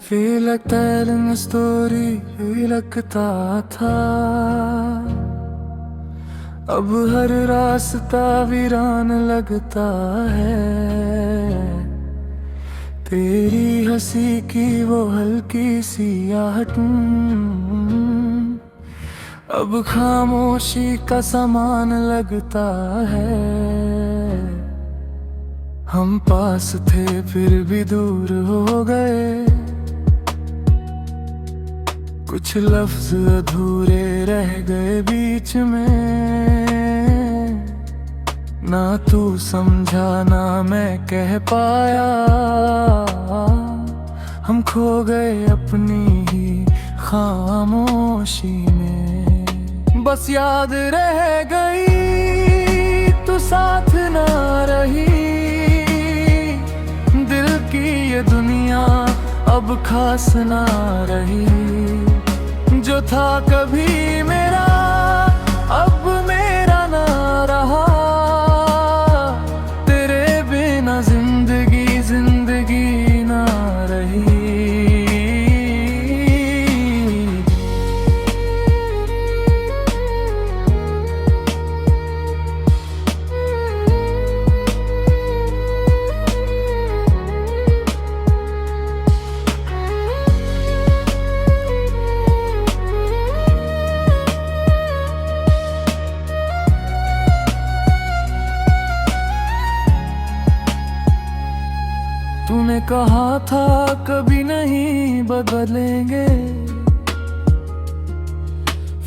Feel like telling a story यही लगता था। अब हर रास्ता वीरान लगता है। तेरी हंसी की वो हल्की सी आहट अब खामोशी का सामान लगता है। हम पास थे फिर भी दूर हो गए, कुछ लफ्ज अधूरे रह गए बीच में। ना तू समझा ना मैं कह पाया, हम खो गए अपनी ही खामोशी में। बस याद रह गई तू साथ ना रही, दिल की ये दुनिया अब खास ना रही। जो था कभी मेरा अब मेरा ना रहा, तेरे बिना जिंदगी जिंदगी ना रही। तूने कहा था कभी नहीं बदलेंगे,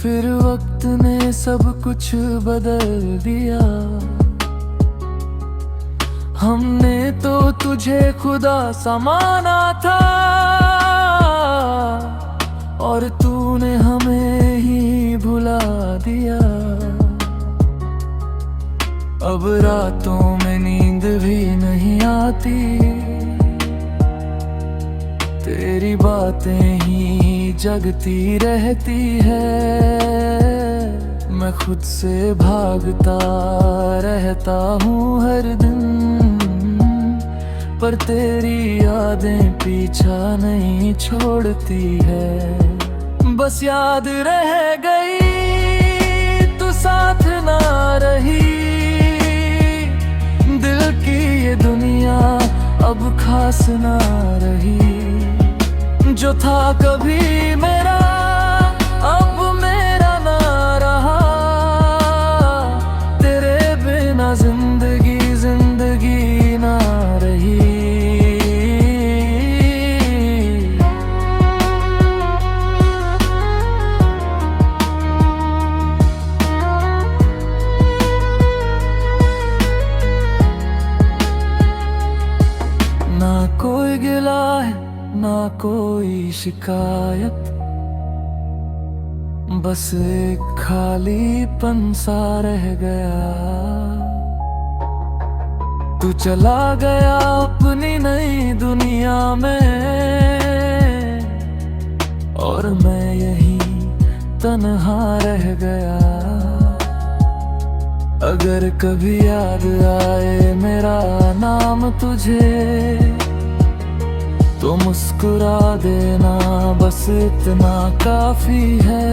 फिर वक्त ने सब कुछ बदल दिया। हमने तो तुझे खुदा सा माना था, और तूने हमें ही भुला दिया। अब रातों में नींद भी नहीं आती, तेरी बातें ही जगती रहती है। मैं खुद से भागता रहता हूँ हर दिन, पर तेरी यादें पीछा नहीं छोड़ती है। बस याद रह गई तू साथ ना रही, दिल की ये दुनिया अब खास ना रही। जो था कभी मेरा अब मेरा ना रहा, तेरे बिना जिंदगी जिंदगी ना रही। ना कोई गिला है ना कोई शिकायत, बस एक खालीपन सा रह गया। तू चला गया अपनी नई दुनिया में, और मैं यही तन्हा रह गया। अगर कभी याद आए मेरा नाम तुझे, तो मुस्कुरा देना बस इतना काफी है।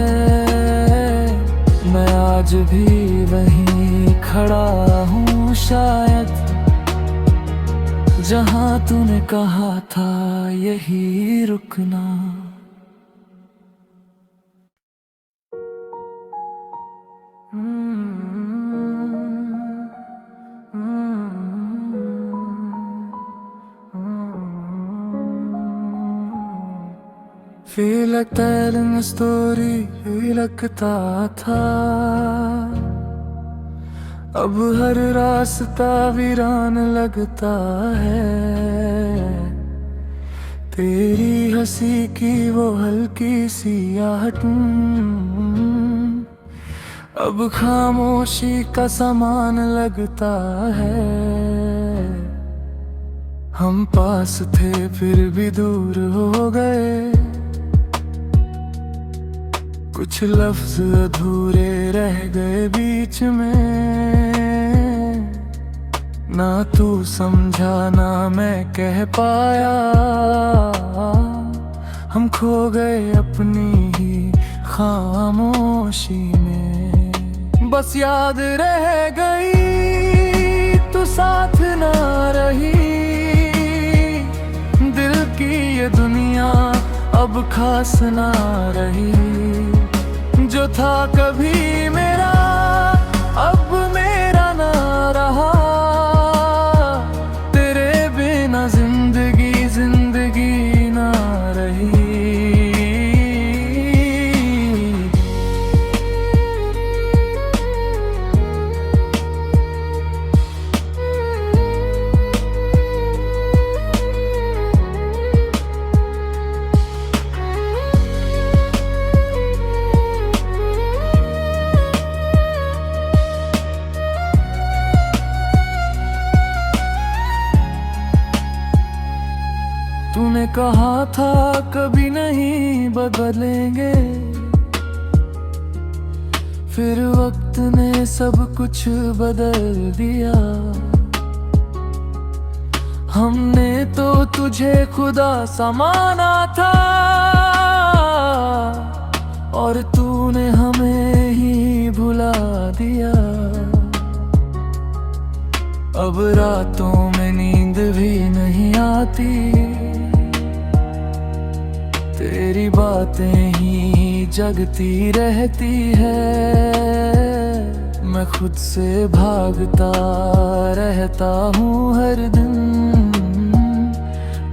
मैं आज भी वहीं खड़ा हूँ शायद, जहाँ तूने कहा था यही रुकना। Feel like telling a story यही लगता था। अब हर रास्ता वीरान लगता है। तेरी हंसी की वो हल्की सी आहट अब खामोशी का सामान लगता है। हम पास थे फिर भी दूर हो गए, कुछ लफ्ज अधूरे रह गए बीच में। ना तू समझा ना मैं कह पाया, हम खो गए अपनी ही खामोशी में। बस याद रह गई तू साथ ना रही, दिल की ये दुनिया अब खास ना रही। जो था कभी मेरा अब मेरा ना रहा, तेरे बिना जिंदगी जिंदगी ना रही। तूने कहा था कभी नहीं बदलेंगे, फिर वक्त ने सब कुछ बदल दिया। हमने तो तुझे खुदा सा माना था, और तूने हमें ही भुला दिया। अब रातों में नींद भी नहीं आती, तेरी बातें ही जगती रहती है। मैं खुद से भागता रहता हूँ हर दिन,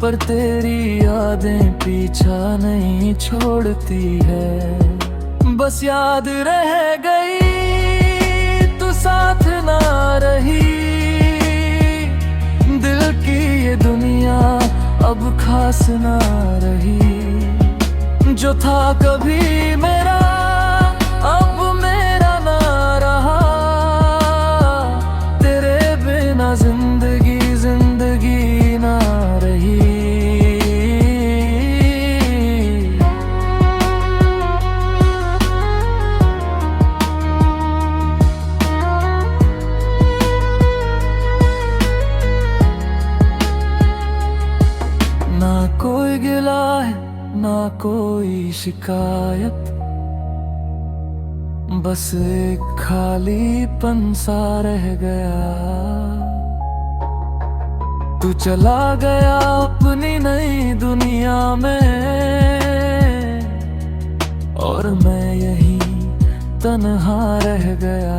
पर तेरी यादें पीछा नहीं छोड़ती है। बस याद रह गई तू साथ ना रही, दिल की ये दुनिया अब खास ना रही। जो था कभी मेरा अब मेरा ना रहा, तेरे बिना जिंदगी जिंदगी ना रही। ना कोई गिला है ना कोई शिकायत, बस एक खालीपन सा रह गया। तू चला गया अपनी नई दुनिया में, और मैं यही तन्हा रह गया।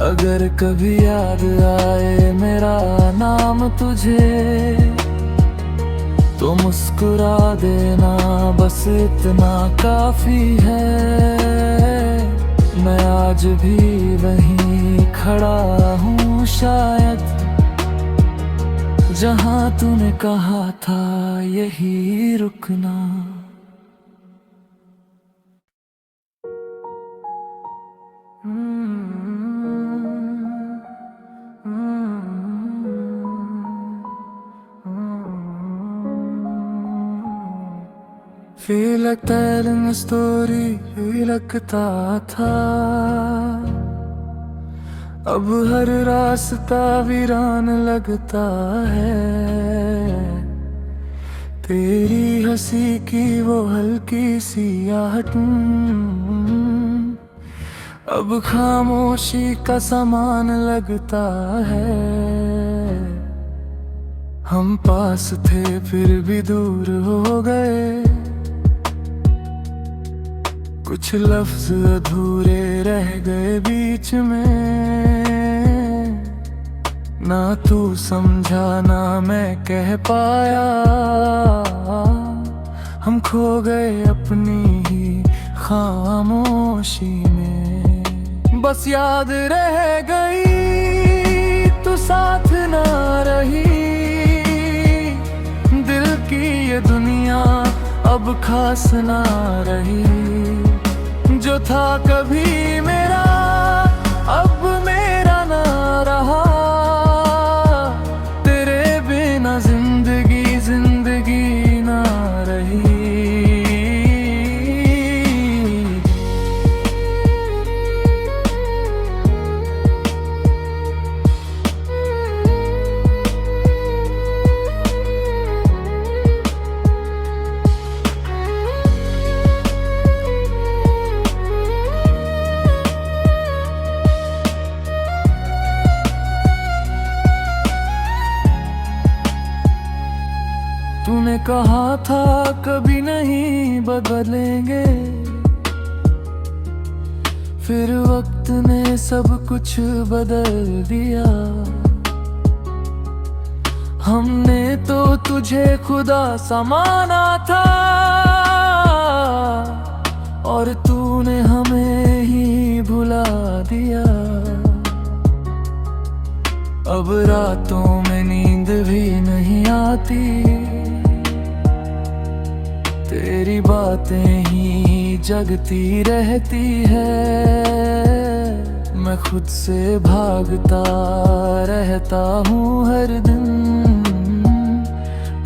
अगर कभी याद आए मेरा नाम तुझे, तो मुस्कुरा देना बस इतना काफी है। मैं आज भी वहीं खड़ा हूँ शायद, जहाँ तूने कहा था यही रुकना। Feel like telling a story, यही लगता था। अब हर रास्ता वीरान लगता है। तेरी हंसी की वो हल्की सी आहट अब खामोशी का सामान लगता है। हम पास थे फिर भी दूर हो गए, कुछ लफ्ज अधूरे रह गए बीच में। ना तू समझा ना मैं कह पाया, हम खो गए अपनी ही खामोशी में। बस याद रह गई तू साथ ना रही, दिल की ये दुनिया अब खास ना रही। जो था कभी मेरा अब मेरा ना रहा, तेरे बिना जिंदगी जिंदगी ना रही। कहा था कभी नहीं बदलेंगे, फिर वक्त ने सब कुछ बदल दिया। हमने तो तुझे खुदा सा माना था, और तूने हमें ही भुला दिया। अब रातों में नींद भी नहीं आती, तेरी बातें ही जगती रहती है। मैं खुद से भागता रहता हूँ हर दिन,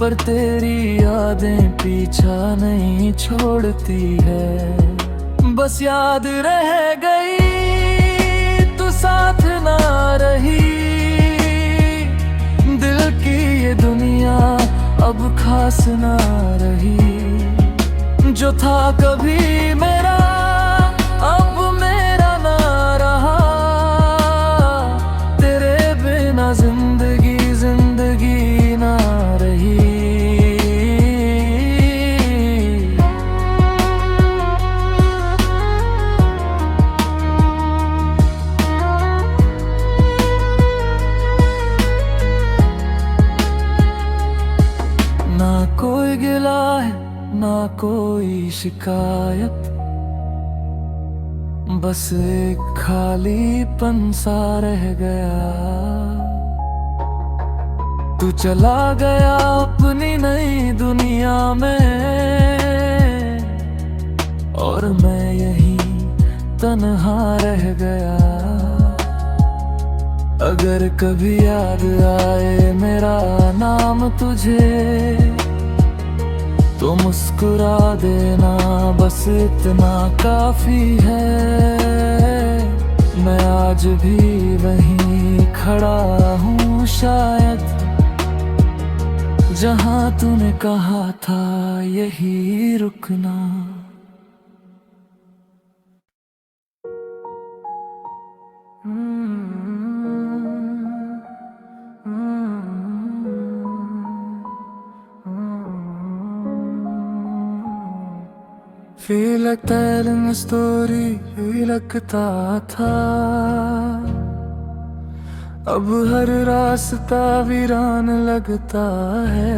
पर तेरी यादें पीछा नहीं छोड़ती है। बस याद रह गई तू साथ ना रही, दिल की ये दुनिया अब खास ना रही। जो था कभी मेरा अब मेरा ना रहा, तेरे बिना जिंदगी जिंदगी ना रही। ना कोई गिला है ना कोई शिकायत, बस एक खालीपन सा रह गया। तू चला गया अपनी नई दुनिया में, और मैं यहीं तन्हा रह गया। अगर कभी याद आए मेरा नाम तुझे, तो मुस्कुरा देना बस इतना काफी है। मैं आज भी वहीं खड़ा हूँ शायद, जहाँ तूने कहा था यही रुकना। Feel like telling a story, यही लगता था। अब हर रास्ता वीरान लगता है।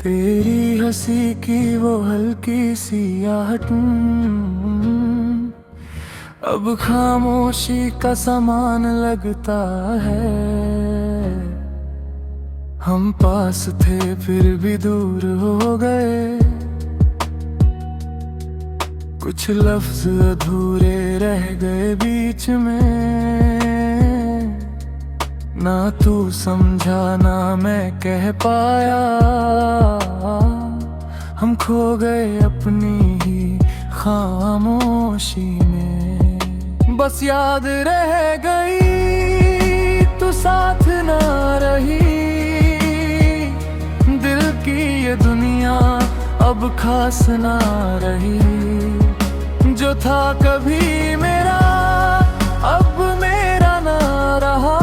तेरी हंसी की वो हल्की सी आहट अब खामोशी का सामान लगता है। हम पास थे फिर भी दूर हो गए, कुछ लफ्ज अधूरे रह गए बीच में। ना तू समझा ना मैं कह पाया, हम खो गए अपनी ही खामोशी में। बस याद रह गई तू साथ ना रही, दिल की ये दुनिया अब खास ना रही। जो था कभी मेरा अब मेरा ना रहा,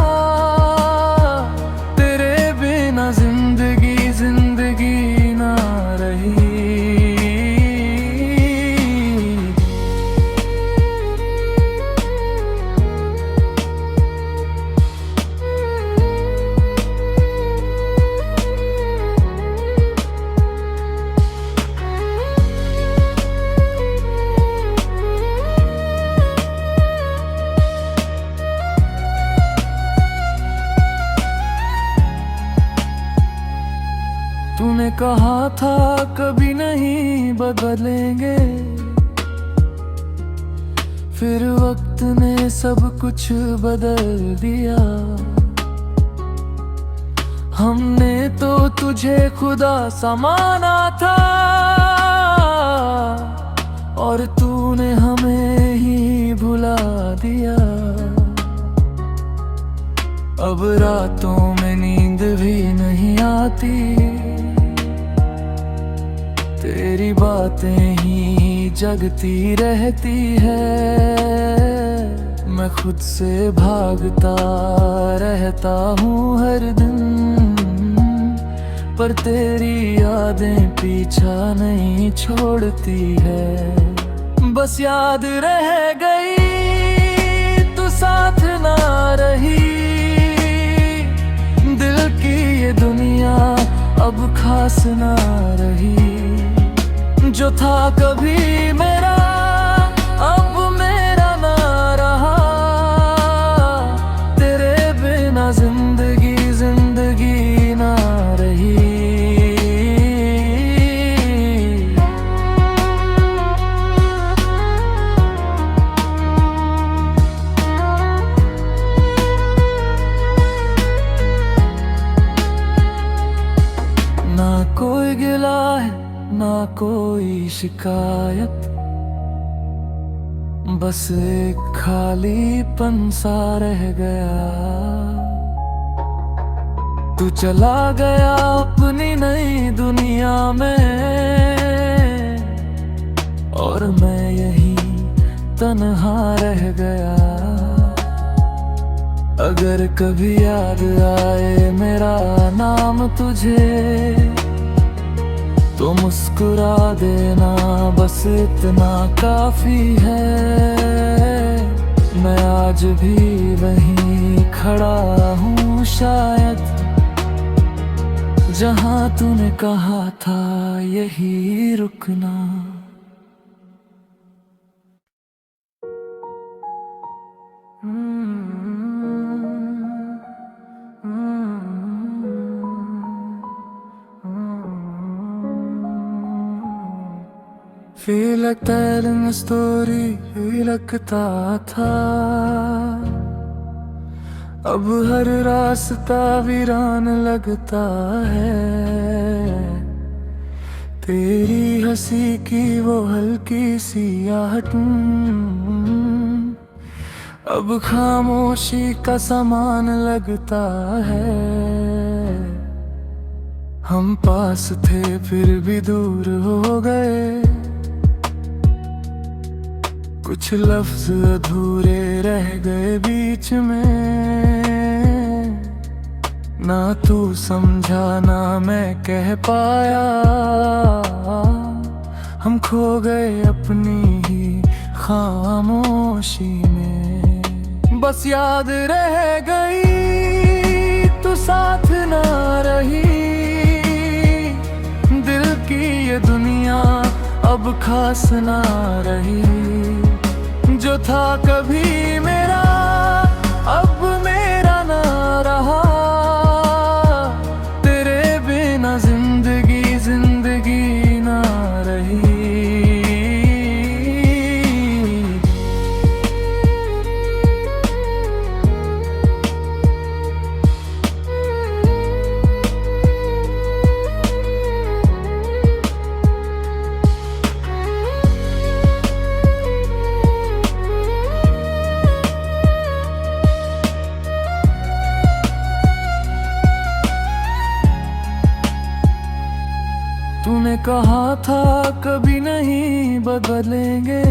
तेरे बिना जिंदगी जिंदगी ना रही। तूने कहा था कभी नहीं बदलेंगे, फिर वक्त ने सब कुछ बदल दिया। हमने तो तुझे खुदा सा माना था, और तूने हमें ही भुला दिया। अब रातों में नींद भी नहीं आती, तेरी बातें ही जगती रहती है। मैं खुद से भागता रहता हूँ हर दिन, पर तेरी यादें पीछा नहीं छोड़ती है। बस याद रह गई तू साथ ना रही, दिल की ये दुनिया अब खास ना रही। जो था कभी मेरा अब मेरा ना रहा, तेरे बिना जिंदगी जिंदगी ना रही। ना कोई गिला है ना कोई शिकायत, बस एक खालीपन सा रह गया। तू चला गया अपनी नई दुनिया में, और मैं यही तन्हा रह गया। अगर कभी याद आए मेरा नाम तुझे, तो मुस्कुरा देना बस इतना काफी है। मैं आज भी वहीं खड़ा हूँ शायद, जहाँ तूने कहा था यही रुकना। Feel like telling a story, यही लगता था। अब हर रास्ता वीरान लगता है। तेरी हंसी की वो हल्की सी आहट अब खामोशी का सामान लगता है। हम पास थे फिर भी दूर हो गए, कुछ लफ्ज अधूरे रह गए बीच में। ना तू समझा ना मैं कह पाया, हम खो गए अपनी ही खामोशी में। बस याद रह गई तू साथ ना रही, दिल की ये दुनिया अब खास ना रही। जो था कभी मेरा अब मेरा ना रहा, तेरे बिना जिंदगी जिंदगी ना रही। तूने कहा था कभी नहीं बदलेंगे,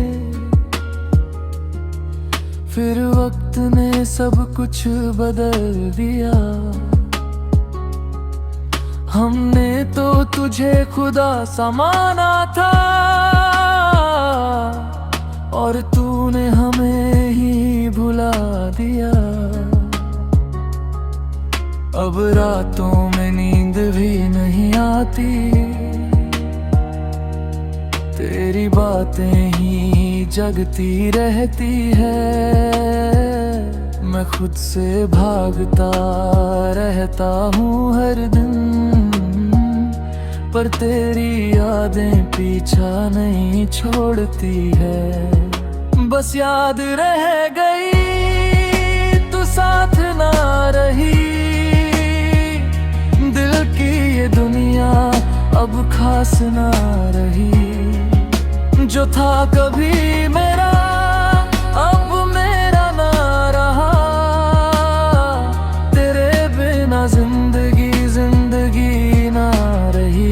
फिर वक्त ने सब कुछ बदल दिया। हमने तो तुझे खुदा सा माना था, और तूने हमें ही भुला दिया। अब रातों में नींद भी नहीं आती, तेरी बातें ही जगती रहती है। मैं खुद से भागता रहता हूँ हर दिन, पर तेरी यादें पीछा नहीं छोड़ती है। बस याद रह गई तू साथ ना रही, दिल की ये दुनिया अब खास ना रही। जो था कभी मेरा अब मेरा ना रहा, तेरे बिना जिंदगी जिंदगी ना रही।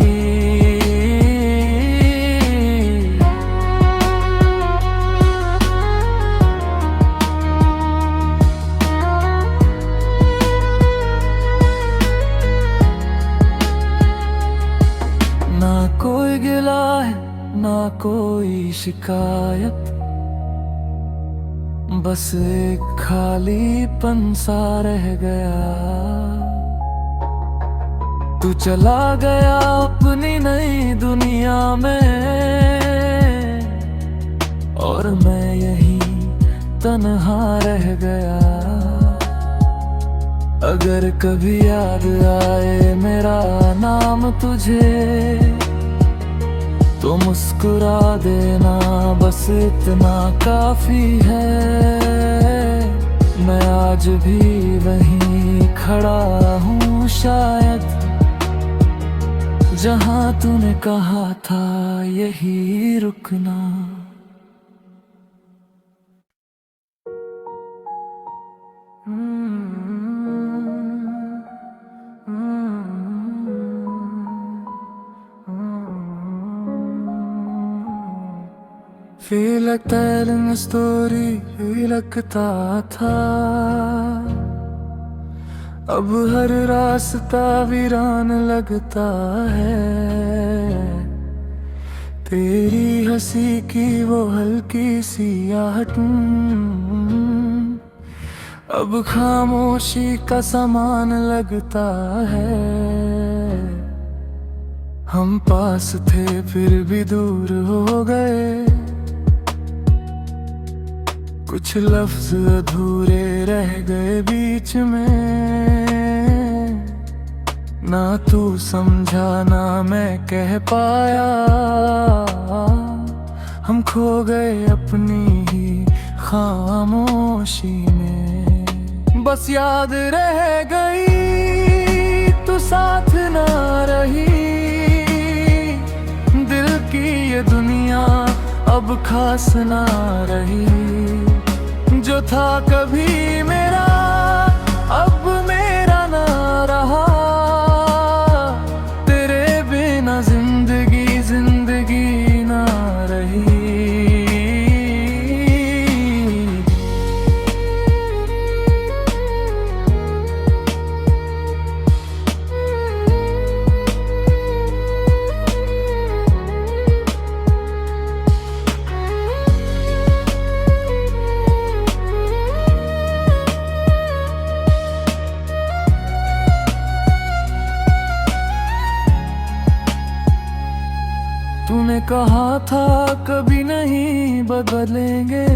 गिला है ना कोई शिकायत, बस एक खालीपन सा रह गया। तू चला गया अपनी नई दुनिया में, और मैं यही तन्हा रह गया। अगर कभी याद आए मेरा नाम तुझे, तो मुस्कुरा देना, बस इतना काफी है। मैं आज भी वहीं खड़ा हूँ शायद, जहाँ तूने कहा था यही रुकना। Feel like telling a story, यही लगता था। अब हर रास्ता वीरान लगता है। तेरी हंसी की वो हल्की सी आहट अब खामोशी का सामान लगता है। हम पास थे फिर भी दूर हो गए, कुछ लफ्ज अधूरे रह गए बीच में। ना तू समझा ना मैं कह पाया, हम खो गए अपनी ही खामोशी में। बस याद रह गई तू साथ ना रही, दिल की ये दुनिया अब खास ना रही। जो था कभी मेरा अब मेरा ना रहा, तेरे बिना जिंदगी जिंदगी ना रही। तूने कहा था कभी नहीं बदलेंगे,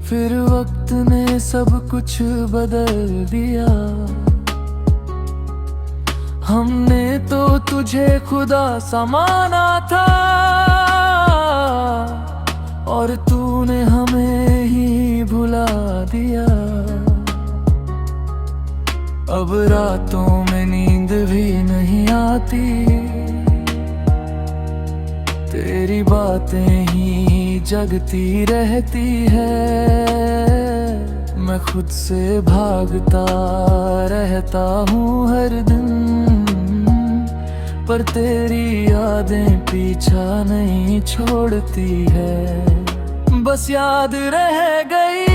फिर वक्त ने सब कुछ बदल दिया। हमने तो तुझे खुदा सा माना था, और तूने हमें ही भुला दिया। अब रातों में नींद भी नहीं आती, तेरी बातें ही जगती रहती है। मैं खुद से भागता रहता हूँ हर दिन, पर तेरी यादें पीछा नहीं छोड़ती है। बस याद रह गई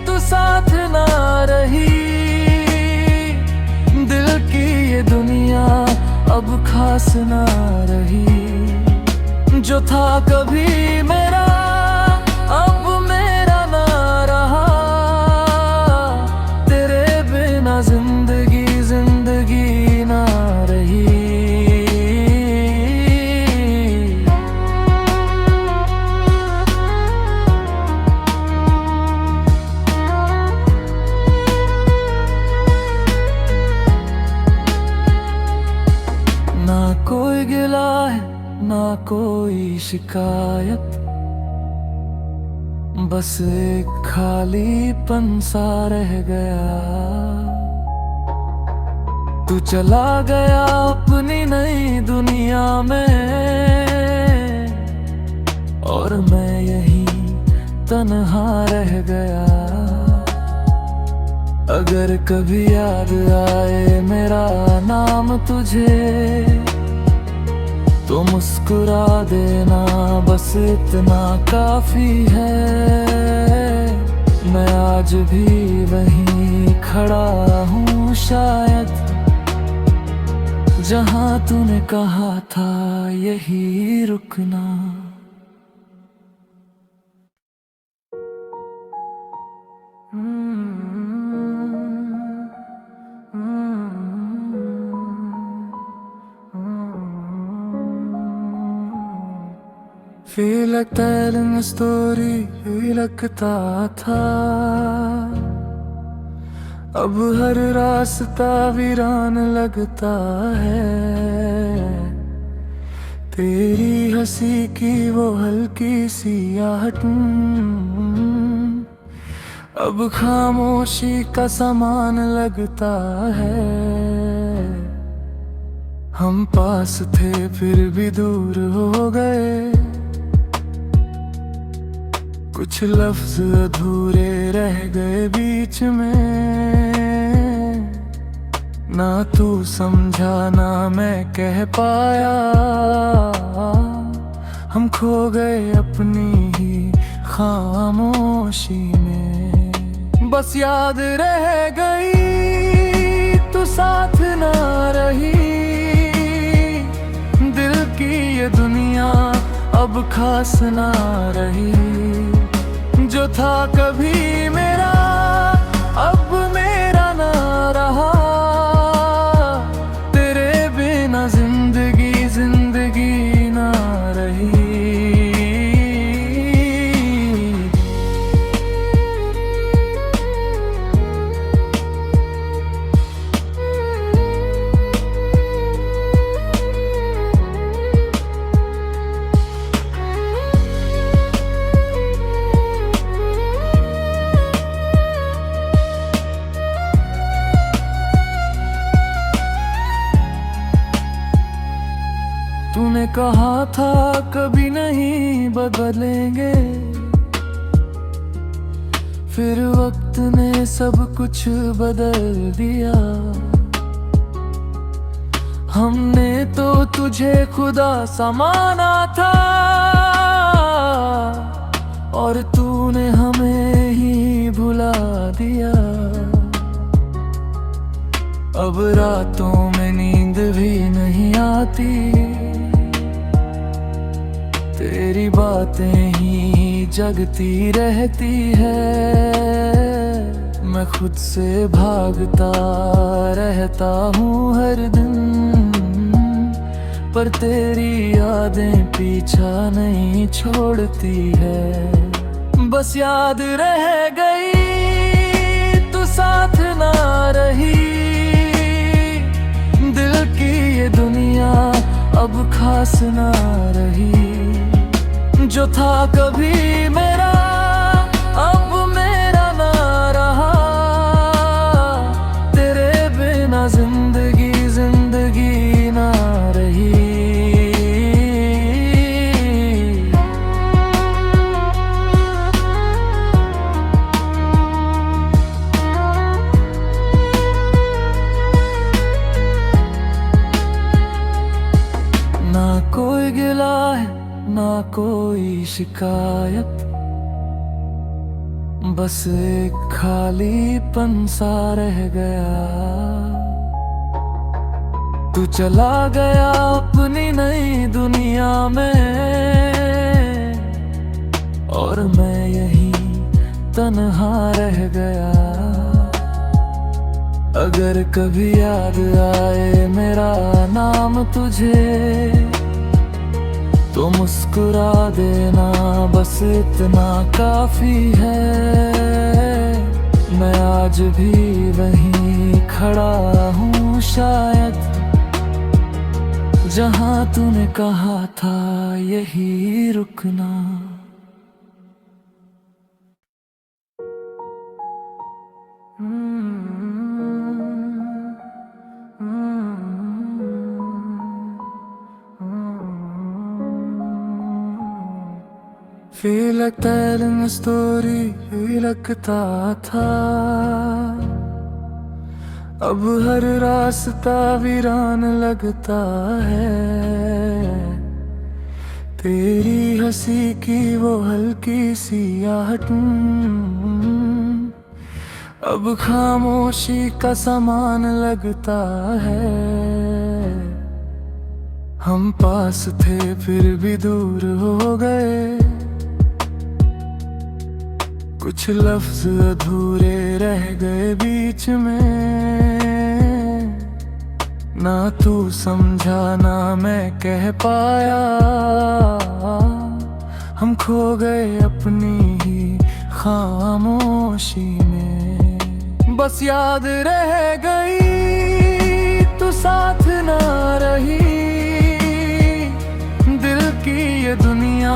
तू साथ ना रही, दिल की ये दुनिया अब खास ना रही। जो था कभी मेरा अब मेरा ना रहा, तेरे बिना जिंदगी जिंदगी ना रही। ना कोई गिला है ना कोई शिकायत, बस एक खालीपन सा रह गया। तू चला गया अपनी नई दुनिया में, और मैं यही तन्हा रह गया। अगर कभी याद आए मेरा नाम तुझे, तो मुस्कुरा देना, बस इतना काफी है। मैं आज भी वहीं खड़ा हूँ शायद, जहाँ तूने कहा था यही रुकना। Feel like telling a story, यही लगता था। अब हर रास्ता वीरान लगता है। तेरी हंसी की वो हल्की सी आहट अब खामोशी का सामान लगता है। हम पास थे फिर भी दूर हो गए, कुछ लफ्ज अधूरे रह गए बीच में। ना तू समझा ना मैं कह पाया, हम खो गए अपनी ही खामोशी में। बस याद रह गई तू साथ ना रही, दिल की ये दुनिया अब खास ना रही। जो था कभी मेरा अब मेरा ना रहा, तेरे बिना जिंदगी जिंदगी ना रही। तूने कहा था कभी नहीं बदलेंगे, फिर वक्त ने सब कुछ बदल दिया। हमने तो तुझे खुदा सा माना था, और तूने हमें ही भुला दिया। अब रातों में नींद भी नहीं आती, तेरी बातें ही जगती रहती है। मैं खुद से भागता रहता हूँ हर दिन, पर तेरी यादें पीछा नहीं छोड़ती है। बस याद रह गई तू साथ ना रही, दिल की ये दुनिया अब खास ना रही। जो था कभी मेरा अब मेरा ना रहा, तेरे बिना जिंदगी जिंदगी ना रही। ना कोई गिला है ना कोई शिकायत, बस एक खालीपन सा रह गया। तू चला गया अपनी नई दुनिया में, और मैं यही तन्हा रह गया। अगर कभी याद आए मेरा नाम तुझे, तो मुस्कुरा देना बस इतना काफी है। मैं आज भी वहीं खड़ा हूँ शायद, जहाँ तूने कहा था यही रुकना। Feel like telling a story, यही लगता था। अब हर रास्ता वीरान लगता है। तेरी हंसी की वो हल्की सी आहट अब खामोशी का सामान लगता है। हम पास थे फिर भी दूर हो गए, कुछ लफ्ज अधूरे रह गए बीच में। ना तू समझा ना मैं कह पाया, हम खो गए अपनी ही खामोशी में। बस याद रह गई तू साथ ना रही, दिल की ये दुनिया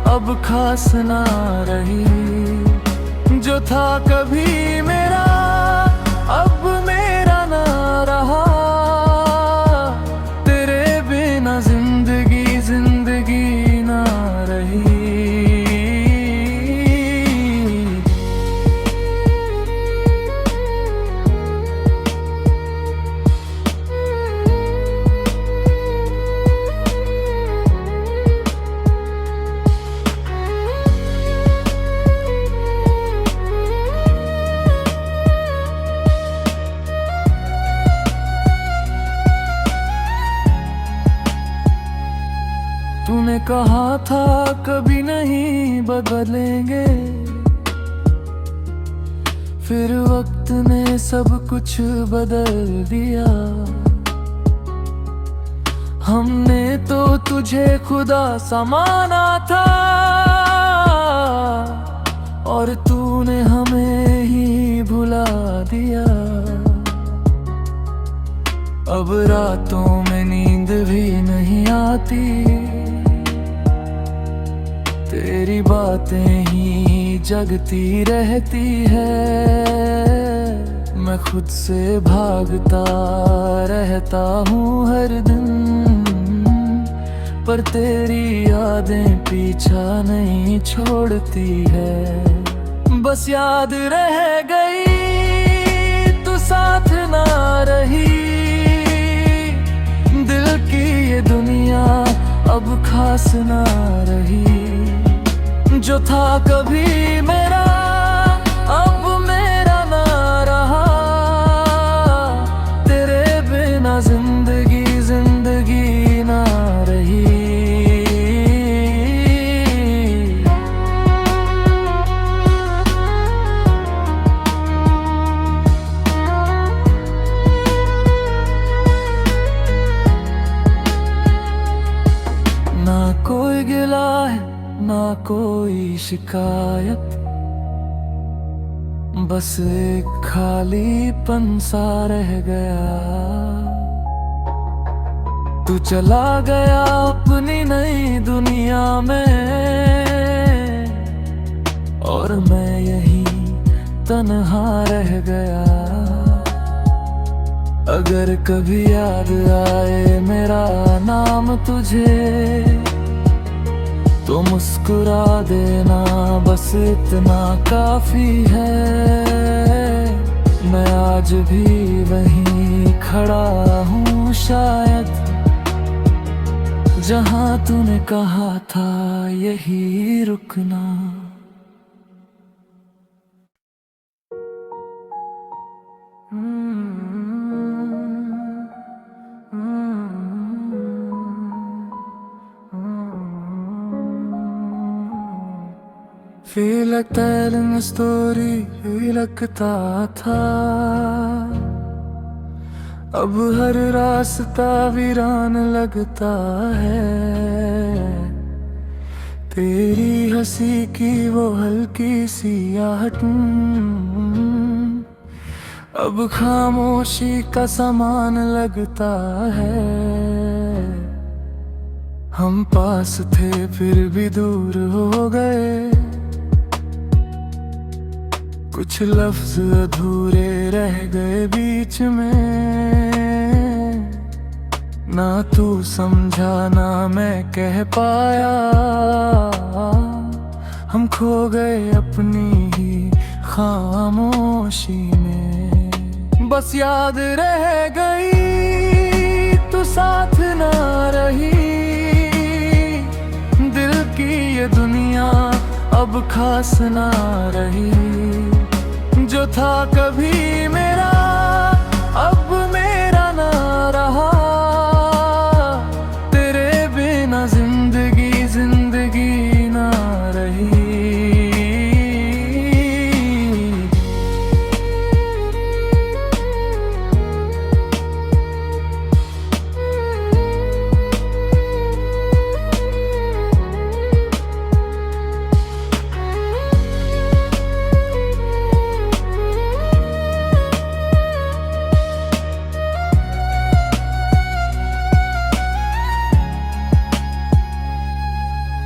अब खास ना रही। जो था कभी मेरा अब मेरा ना रहा, तेरे बिना जिंदगी जिंदगी ना रही। तूने कहा था कभी नहीं बदलेंगे, फिर वक्त ने सब कुछ बदल दिया। हमने तो तुझे खुदा सा माना था, और तूने हमें ही भुला दिया। अब रातों में नींद भी नहीं आती, तेरी बातें ही जगती रहती है। मैं खुद से भागता रहता हूँ हर दिन, पर तेरी यादें पीछा नहीं छोड़ती है। बस याद रह गई तू साथ ना रही, दिल की ये दुनिया अब खास ना रही। जो था कभी मेरा अब मेरा ना रहा, तेरे बिना जिंदगी जिंदगी ना रही। ना कोई गिला है ना कोई शिकायत, बस एक खालीपन सा रह गया। तू चला गया अपनी नई दुनिया में, और मैं यही तन्हा रह गया। अगर कभी याद आए मेरा नाम तुझे, तो मुस्कुरा देना बस इतना काफी है। मैं आज भी वहीं खड़ा हूँ शायद, जहाँ तूने कहा था यही रुकना। Feel like telling a story, यही लगता था। अब हर रास्ता वीरान लगता है। तेरी हंसी की वो हल्की सी आहट अब खामोशी का सामान लगता है। हम पास थे फिर भी दूर हो गए, कुछ लफ्ज अधूरे रह गए बीच में। ना तू समझा ना मैं कह पाया, हम खो गए अपनी ही खामोशी में। बस याद रह गई तू साथ ना रही, दिल की ये दुनिया अब खास ना रही। जो था कभी मेरा अब मेरा ना रहा, तेरे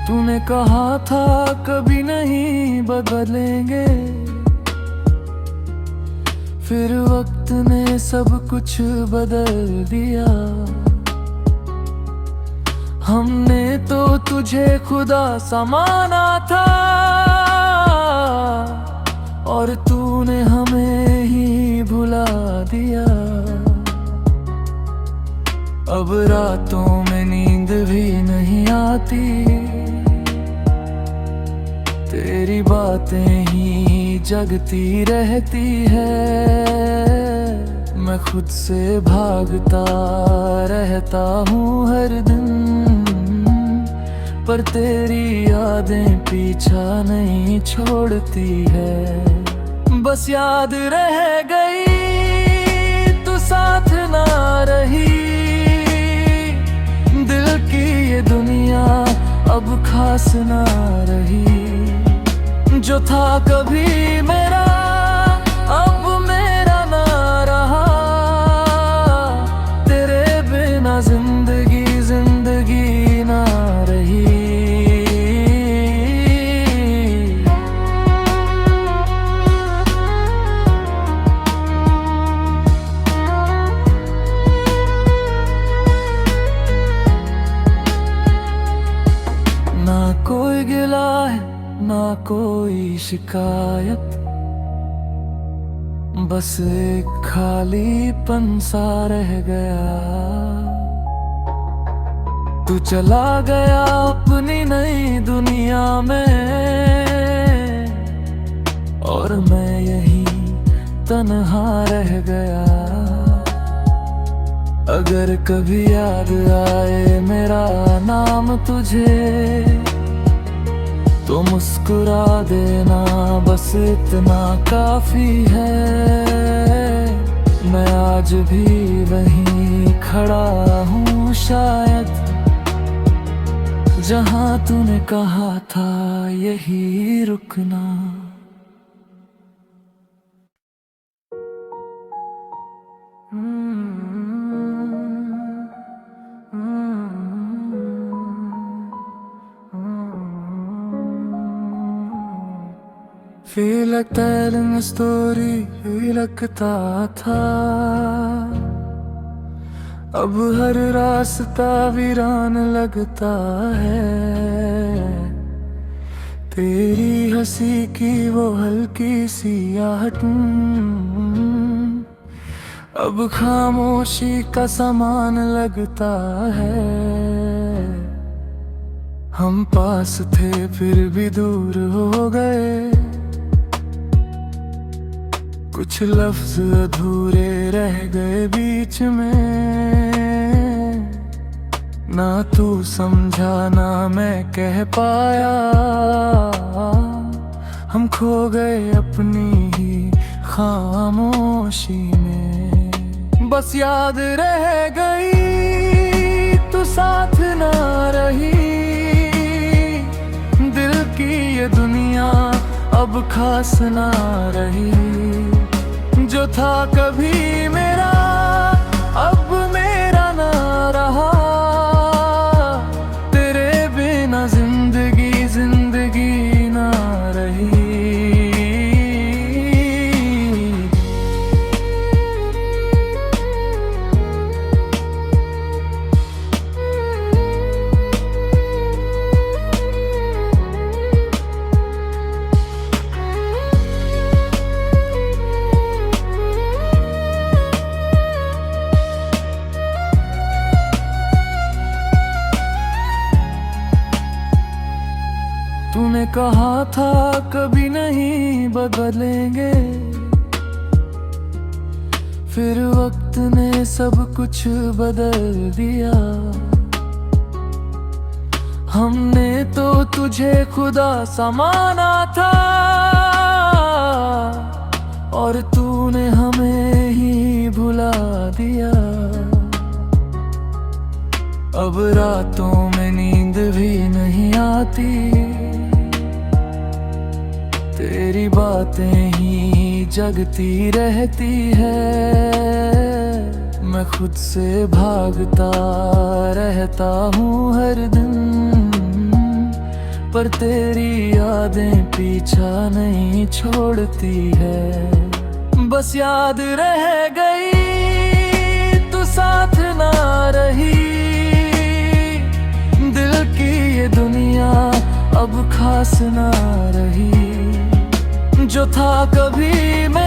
तूने कहा था कभी नहीं बदलेंगे, फिर वक्त ने सब कुछ बदल दिया। हमने तो तुझे खुदा सा माना था, और तूने हमें ही भुला दिया। अब रातों में नींद भी नहीं आती, तेरी बातें ही जगती रहती है। मैं खुद से भागता रहता हूँ हर दिन, पर तेरी यादें पीछा नहीं छोड़ती है। बस याद रह गई तू साथ ना रही, दिल की ये दुनिया अब खास ना रही। जो था कभी मेरा अब मेरा ना रहा, तेरे बिना जिंदगी जिंदगी ना रही। ना कोई गिला है ना कोई शिकायत, बस एक खालीपन सा रह गया। तू चला गया अपनी नई दुनिया में, और मैं यही तन्हा रह गया। अगर कभी याद आए मेरा नाम तुझे, तो मुस्कुरा देना बस इतना काफी है। मैं आज भी वहीं खड़ा हूँ शायद, जहाँ तूने कहा था यही रुकना। Feel like telling a story, ही लगता था। अब हर रास्ता वीरान लगता है। तेरी हंसी की वो हल्की सी आहट अब खामोशी का सामान लगता है। हम पास थे फिर भी दूर हो गए, कुछ लफ्ज अधूरे रह गए बीच में। ना तू समझा ना मैं कह पाया, हम खो गए अपनी ही खामोशी में। बस याद रह गई तू साथ ना रही, दिल की ये दुनिया अब खास ना रही। जो था कभी मेरा अब मेरा ना रहा, तेरे बिना जिंदगी जिंदगी ना रही। तूने कहा था कभी नहीं बदलेंगे, फिर वक्त ने सब कुछ बदल दिया। हमने तो तुझे खुदा सा माना था, और तूने हमें ही भुला दिया। अब रातों में नींद भी नहीं आती, तेरी बातें ही जगती रहती है। मैं खुद से भागता रहता हूँ हर दिन, पर तेरी यादें पीछा नहीं छोड़ती है। बस याद रह गई तू साथ ना रही, दिल की ये दुनिया अब खास ना रही। जो था कभी मैं